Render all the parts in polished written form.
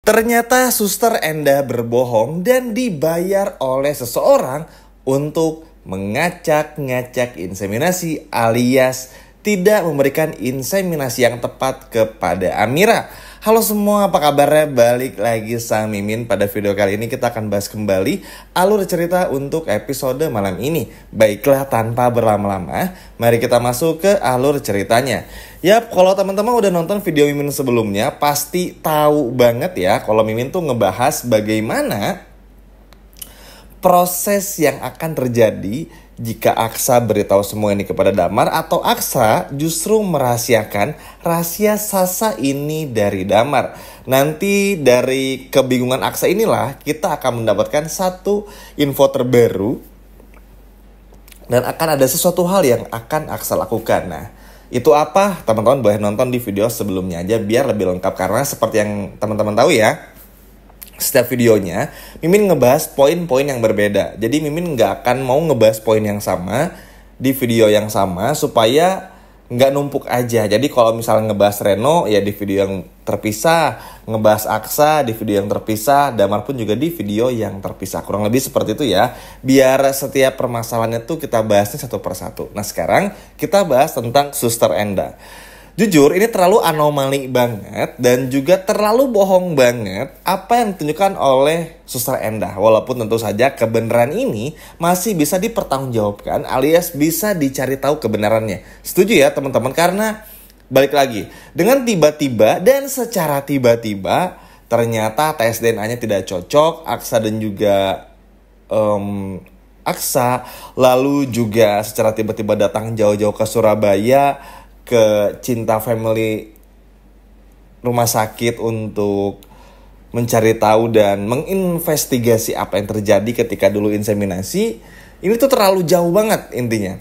Ternyata Suster Enda berbohong dan dibayar oleh seseorang untuk mengacak-ngacak inseminasi alias tidak memberikan inseminasi yang tepat kepada Amira. Halo semua, apa kabarnya? Balik lagi sama Mimin. Pada video kali ini kita akan bahas kembali alur cerita untuk episode malam ini. Baiklah, tanpa berlama-lama, mari kita masuk ke alur ceritanya. Yap, kalau teman-teman udah nonton video Mimin sebelumnya, pasti tahu banget ya kalau Mimin tuh ngebahas bagaimana proses yang akan terjadi jika Aksa beritahu semua ini kepada Damar, atau Aksa justru merahasiakan rahasia Sasa ini dari Damar. Nanti dari kebingungan Aksa inilah kita akan mendapatkan satu info terbaru dan akan ada sesuatu hal yang akan Aksa lakukan. Nah, itu apa? Teman-teman boleh nonton di video sebelumnya aja biar lebih lengkap, karena seperti yang teman-teman tahu ya, setiap videonya Mimin ngebahas poin-poin yang berbeda. Jadi Mimin nggak akan mau ngebahas poin yang sama di video yang sama supaya nggak numpuk aja. Jadi kalau misalnya ngebahas Reno ya di video yang terpisah, ngebahas Aksa di video yang terpisah, Damar pun juga di video yang terpisah. Kurang lebih seperti itu ya, biar setiap permasalahannya tuh kita bahasnya satu persatu. Nah, sekarang kita bahas tentang Suster Enda. Jujur ini terlalu anomali banget dan juga terlalu bohong banget apa yang ditunjukkan oleh Suster Enda. Walaupun tentu saja kebenaran ini masih bisa dipertanggungjawabkan alias bisa dicari tahu kebenarannya. Setuju ya teman-teman? Karena balik lagi, dengan tiba-tiba dan secara tiba-tiba ternyata tes DNA-nya tidak cocok. Aksa dan juga Aksa lalu juga secara tiba-tiba datang jauh-jauh ke Surabaya, ke Cinta Family rumah sakit untuk mencari tahu dan menginvestigasi apa yang terjadi ketika dulu inseminasi. Ini tuh terlalu jauh banget intinya.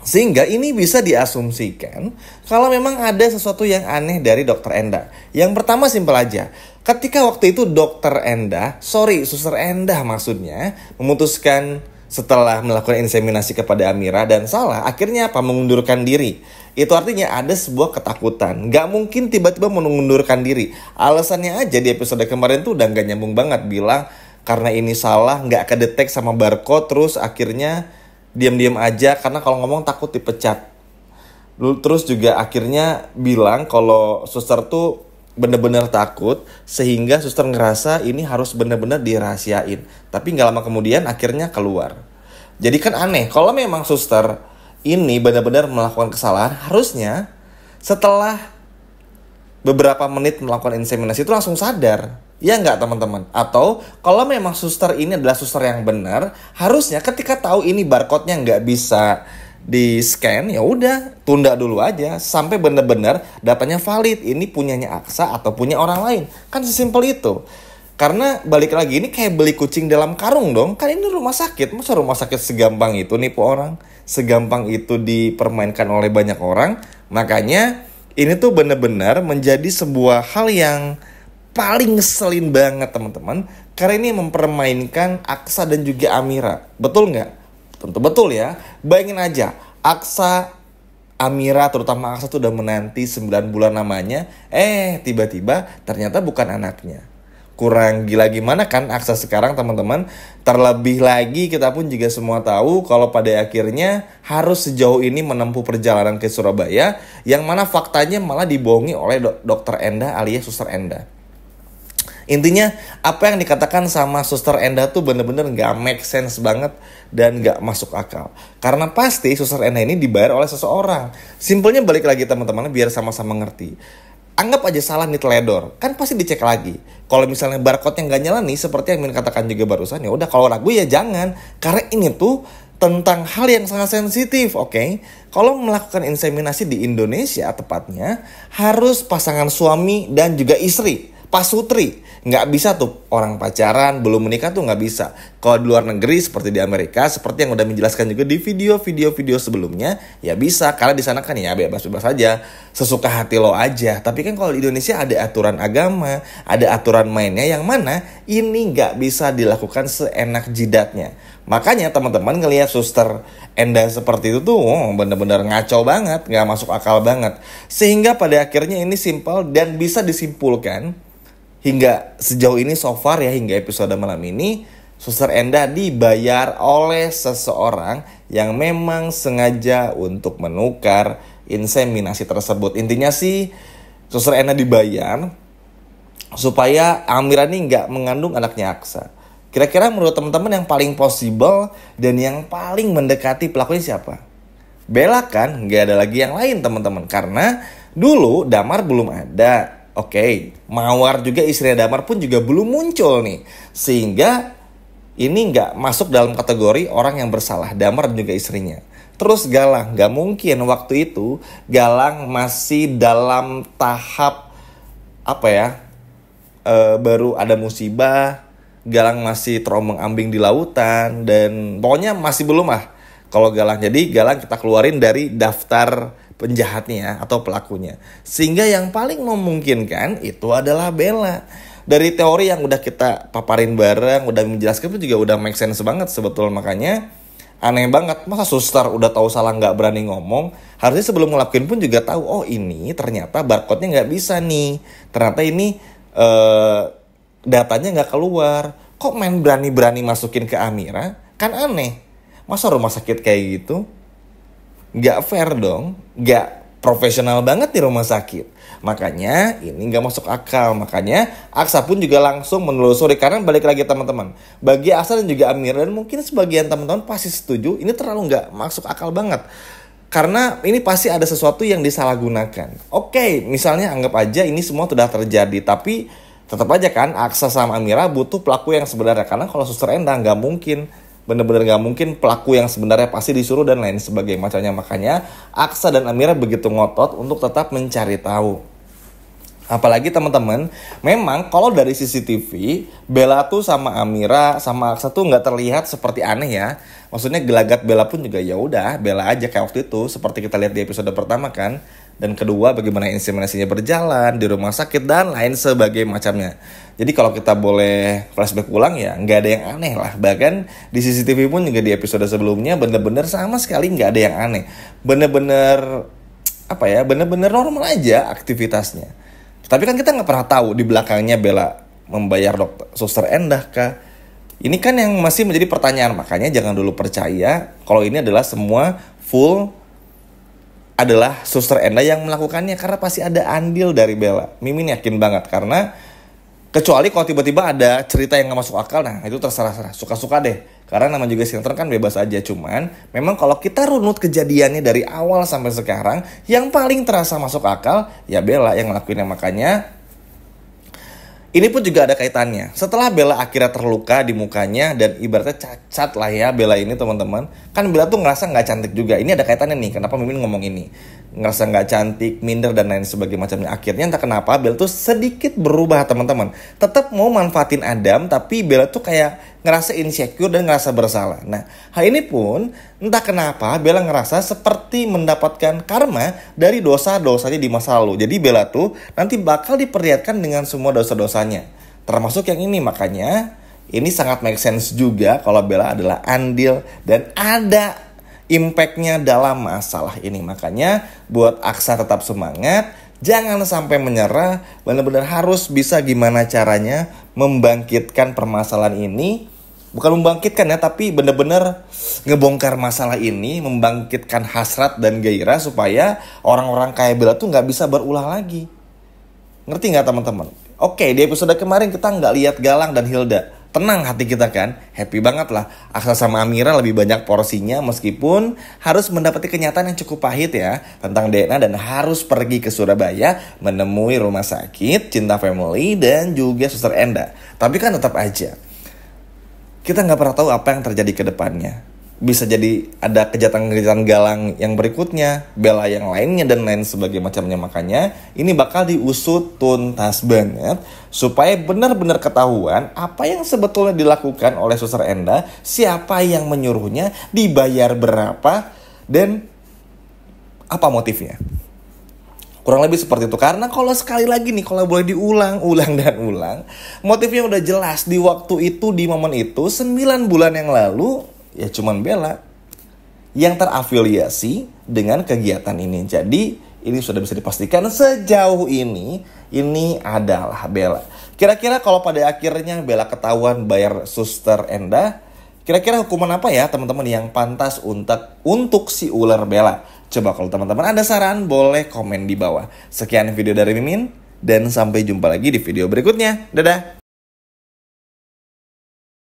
Sehingga ini bisa diasumsikan kalau memang ada sesuatu yang aneh dari Dokter Enda. Yang pertama simpel aja. Ketika waktu itu Suster Enda maksudnya, memutuskan setelah melakukan inseminasi kepada Amira dan salah, akhirnya apa? Mengundurkan diri. Itu artinya ada sebuah ketakutan. Gak mungkin tiba-tiba mengundurkan diri. Alasannya aja di episode kemarin tuh udah gak nyambung banget. Bilang karena ini salah, gak kedetek sama barcode, terus akhirnya diam-diam aja karena kalau ngomong takut dipecat. Terus juga akhirnya bilang kalau suster tuh bener-bener takut, sehingga suster ngerasa ini harus bener-bener dirahasiain. Tapi gak lama kemudian akhirnya keluar. Jadi kan aneh, kalau memang suster ini benar-benar melakukan kesalahan, harusnya setelah beberapa menit melakukan inseminasi itu langsung sadar. Ya nggak teman-teman? Atau kalau memang suster ini adalah suster yang benar, harusnya ketika tahu ini barcode-nya nggak bisa di-scan, ya udah tunda dulu aja sampai benar-benar datanya valid. Ini punyanya Aksa atau punya orang lain. Kan sesimpel itu. Karena balik lagi, ini kayak beli kucing dalam karung dong. Kan ini rumah sakit. Masa rumah sakit segampang itu nipu orang? Segampang itu dipermainkan oleh banyak orang. Makanya ini tuh benar-benar menjadi sebuah hal yang paling ngeselin banget teman-teman. Karena ini mempermainkan Aksa dan juga Amira. Betul nggak? Tentu betul ya. Bayangin aja, Aksa, Amira, terutama Aksa tuh udah menanti 9 bulan namanya. Tiba-tiba ternyata bukan anaknya. Kurang gila gimana kan Aksa sekarang teman-teman. Terlebih lagi kita pun juga semua tahu kalau pada akhirnya harus sejauh ini menempuh perjalanan ke Surabaya, yang mana faktanya malah dibohongi oleh Dokter Enda alias Suster Enda. Intinya apa yang dikatakan sama Suster Enda tuh bener-bener gak make sense banget dan gak masuk akal. Karena pasti Suster Enda ini dibayar oleh seseorang. Simpelnya balik lagi teman-teman biar sama-sama ngerti. Anggap aja salah nih teledor, kan pasti dicek lagi. Kalau misalnya barcode-nya nggak nyala nih, seperti yang Min katakan juga barusan, ya udah kalau ragu ya jangan. Karena ini tuh tentang hal yang sangat sensitif, oke? Kalau melakukan inseminasi di Indonesia tepatnya, harus pasangan suami dan juga istri, pasutri. Nggak bisa tuh orang pacaran belum menikah tuh nggak bisa. Kalau di luar negeri seperti di Amerika, seperti yang udah menjelaskan juga di video sebelumnya, ya bisa. Karena di sana kan ya bebas-bebas aja, sesuka hati lo aja. Tapi kan kalau di Indonesia ada aturan agama, ada aturan mainnya yang mana ini nggak bisa dilakukan seenak jidatnya. Makanya teman-teman ngelihat Suster Enda seperti itu tuh bener-bener ngaco banget, nggak masuk akal banget. Sehingga pada akhirnya ini simpel dan bisa disimpulkan hingga sejauh ini so far ya, hingga episode malam ini, Suster Enda dibayar oleh seseorang yang memang sengaja untuk menukar inseminasi tersebut. Intinya sih Suster Enda dibayar supaya Amira nih nggak mengandung anaknya Aksa. Kira-kira menurut teman-teman yang paling possible dan yang paling mendekati pelakunya siapa? Bella kan, nggak ada lagi yang lain teman-teman. Karena dulu Damar belum ada. Oke, Mawar juga, istrinya Damar pun juga belum muncul nih. Sehingga ini nggak masuk dalam kategori orang yang bersalah, Damar dan juga istrinya. Terus Galang, nggak mungkin waktu itu Galang masih dalam tahap baru ada musibah, Galang masih terombang-ambing di lautan, dan pokoknya masih belum kalau Galang. Jadi Galang kita keluarin dari daftar penjahatnya atau pelakunya. Sehingga yang paling memungkinkan itu adalah Bella. Dari teori yang udah kita paparin bareng, udah menjelaskan pun juga udah make sense banget sebetulnya. Makanya aneh banget, masa suster udah tahu salah nggak berani ngomong. Harusnya sebelum ngelakuin pun juga tahu, oh ini ternyata barcode-nya nggak bisa nih. Ternyata ini datanya nggak keluar. Kok main berani-berani masukin ke Amira? Kan aneh. Masa rumah sakit kayak gitu? Nggak fair dong. Nggak profesional banget di rumah sakit. Makanya ini nggak masuk akal. Makanya Aksa pun juga langsung menelusuri. Karena balik lagi teman-teman, bagi Aksa dan juga Amira, dan mungkin sebagian teman-teman pasti setuju, ini terlalu nggak masuk akal banget. Karena ini pasti ada sesuatu yang disalahgunakan. Oke, misalnya anggap aja ini semua sudah terjadi, tapi tetap aja kan Aksa sama Amira butuh pelaku yang sebenarnya. Karena kalau Suster Enda nggak mungkin, bener-bener nggak mungkin pelaku yang sebenarnya, pasti disuruh dan lain sebagainya macamnya. Makanya Aksa dan Amira begitu ngotot untuk tetap mencari tahu. Apalagi teman-teman, memang kalau dari CCTV Bella tuh sama Amira sama Aksa tuh nggak terlihat seperti aneh ya. Maksudnya gelagat Bella pun juga ya udah Bella aja kayak waktu itu, seperti kita lihat di episode pertama kan. Dan kedua, bagaimana inseminasinya berjalan di rumah sakit dan lain sebagainya macamnya. Jadi kalau kita boleh flashback ulang ya, nggak ada yang aneh lah. Bahkan di CCTV pun juga di episode sebelumnya bener-bener sama sekali nggak ada yang aneh. Bener-bener bener-bener normal aja aktivitasnya. Tapi kan kita nggak pernah tahu di belakangnya Bella membayar Suster Endah kah? Ini kan yang masih menjadi pertanyaan. Makanya jangan dulu percaya kalau ini adalah semua full adalah Suster Enda yang melakukannya, karena pasti ada andil dari Bella. Mimin yakin banget, karena kecuali kalau tiba-tiba ada cerita yang gak masuk akal, nah itu terserah, suka-suka deh. Karena nama juga sinetron kan bebas aja. Cuman memang kalau kita runut kejadiannya dari awal sampai sekarang, yang paling terasa masuk akal ya Bella yang ngelakuinnya. Makanya ini pun juga ada kaitannya. Setelah Bella akhirnya terluka di mukanya dan ibaratnya cacat lah ya Bella ini teman-teman. Kan Bella tuh ngerasa gak cantik juga. Ini ada kaitannya nih, kenapa Mimin ngomong ini. Ngerasa gak cantik, minder dan lain sebagainya macamnya. Akhirnya entah kenapa Bella tuh sedikit berubah teman-teman. Tetap mau manfaatin Adam, tapi Bella tuh kayak ngerasa insecure dan ngerasa bersalah. Nah, hal ini pun entah kenapa Bella ngerasa seperti mendapatkan karma dari dosa-dosanya di masa lalu. Jadi Bella tuh nanti bakal diperlihatkan dengan semua dosa-dosanya, termasuk yang ini. Makanya ini sangat make sense juga kalau Bella adalah andil dan ada impactnya dalam masalah ini. Makanya buat Aksa tetap semangat, jangan sampai menyerah, benar-benar harus bisa gimana caranya membangkitkan permasalahan ini. Bukan membangkitkan ya, tapi benar-benar ngebongkar masalah ini, membangkitkan hasrat dan gairah supaya orang-orang kayak Bella tuh nggak bisa berulah lagi. Ngerti nggak teman-teman? Oke, di episode kemarin kita nggak lihat Galang dan Hilda. Tenang hati kita kan, happy banget lah. Aksa sama Amira lebih banyak porsinya, meskipun harus mendapati kenyataan yang cukup pahit ya tentang DNA dan harus pergi ke Surabaya menemui rumah sakit Cinta Family dan juga Suster Enda. Tapi kan tetap aja kita nggak pernah tahu apa yang terjadi ke depannya. Bisa jadi ada kejahatan-kejahatan Galang yang berikutnya, Bella yang lainnya dan lain sebagainya macamnya. Makanya ini bakal diusut tuntas banget supaya benar-benar ketahuan apa yang sebetulnya dilakukan oleh Suster Enda, siapa yang menyuruhnya, dibayar berapa, dan apa motifnya. Kurang lebih seperti itu. Karena kalau sekali lagi nih, kalau boleh diulang dan ulang, motifnya udah jelas. Di waktu itu, di momen itu, 9 bulan yang lalu, ya cuman Bella yang terafiliasi dengan kegiatan ini. Jadi ini sudah bisa dipastikan sejauh ini adalah Bella. Kira-kira kalau pada akhirnya Bella ketahuan bayar suster Enda, kira-kira hukuman apa ya teman-teman yang pantas untuk si ular Bella? Coba kalau teman-teman ada saran boleh komen di bawah. Sekian video dari Mimin dan sampai jumpa lagi di video berikutnya. Dadah.